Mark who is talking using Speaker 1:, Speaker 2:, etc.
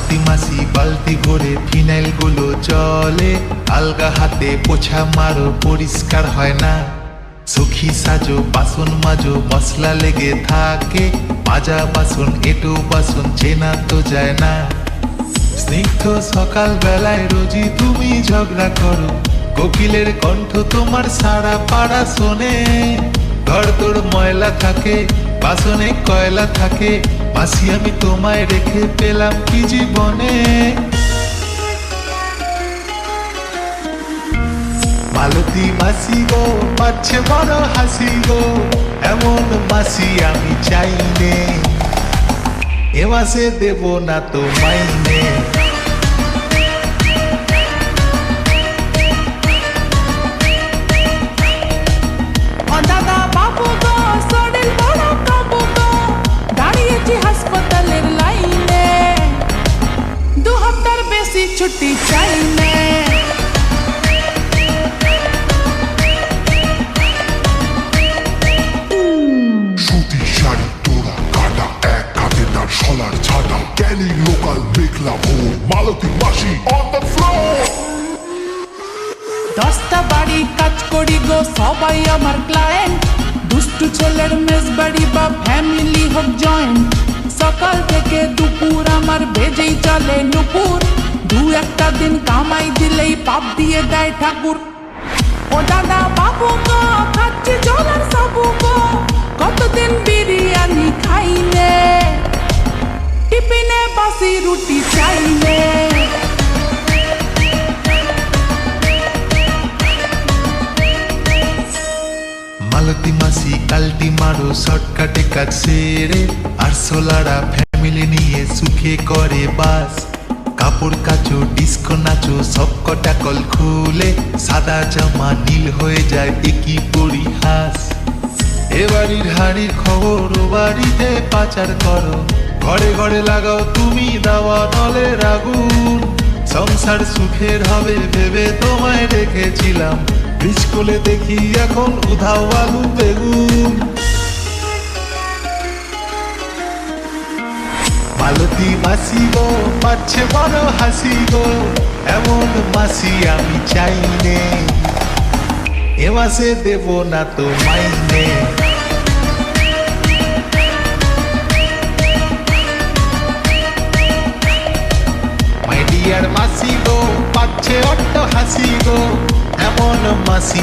Speaker 1: মালতী মাসি বালতি ভরে ফিনাইল গুলো জলে, আলগা হাতে পোছা মারো পরিষ্কার হয় না। সখী সাজো বাসন মাজো মশলা লেগে থাকে, মাজা বাসন এটো বাসন চেনা তো যায় না। স্নিগ্ধ সকাল বেলায় রোজই তুমি ঝগড়া করো, কোকিলের কণ্ঠ তোমার সারা পাড়া শোনে। ঘর তোর ময়লা থাকে বাসনে কয়লা থাকে, মাসি আমি তোমায় রেখে পেলাম কি জীবনে। মালতী মাসি গো পাচ্ছে বড় হাসি গো, এমন মাসি আমি চাইনে, এ মাসে দেব না তো মাইনে।
Speaker 2: হাসপাতালের লাইনে 2 হপ্তার বেশি ছুটি চাই না।
Speaker 3: সুতি শাড়ি তোরা কাটা, এক হাতে তার শলার ছাটা, ক্যালি লোকাল মেঘলা ভোর, মালতী মাসি অন দ্য ফ্লোর।
Speaker 2: 10টা বাড়ি কাজ করি গো সবাই আমার ক্লায়েন্ট, দুষ্টু ছেলের মেস বাড়ি বা ফ্যামিলি হোক জয়েন্ট। সকাল থেকে দুপুর আমার বেজেই চলে নুপুর, 2-1টা দিন কামাই দিলেই পাপ দিয়ে দেয় ঠাকুর। ও দাদা বাবু গো খাচ্ছে জলার সাবু গো, কতদিন বিরিয়ানি খাইনে, টিফিনে বাসি রুটি চাইনে।
Speaker 1: মালতী মাসি কালটি মারো শর্টকাটে কাজ সেরে, আর সোলারা ফ্যামিলি নিয়ে সুখে করে বাস। কাপড় কাচো ডিস্কো নাচো সব কটা কল খুলে, সাদা জামা নীল হয়ে যায় একই পরিহাস। এ বাড়ির হাড়ির খবর ও বাড়িতে পাচার করো, ঘরে ঘরে লাগাও তুমি দাওয়া নলের আগুন। সংসার সুখের হবে ভেবে তোমায় রেখেছিলাম, বীজ কোলে দেখি এখন উধাও আলু বেগুন। মালতী মাসি গো পাচ্ছে বড় হাসি গো, এমন মাসি আমি চাইনে, এ মাসে দেব না তো মাইনে। মাই ডিয়ার মাসি গো পাচ্ছে অট্ট হাসি গো, এমন মাসি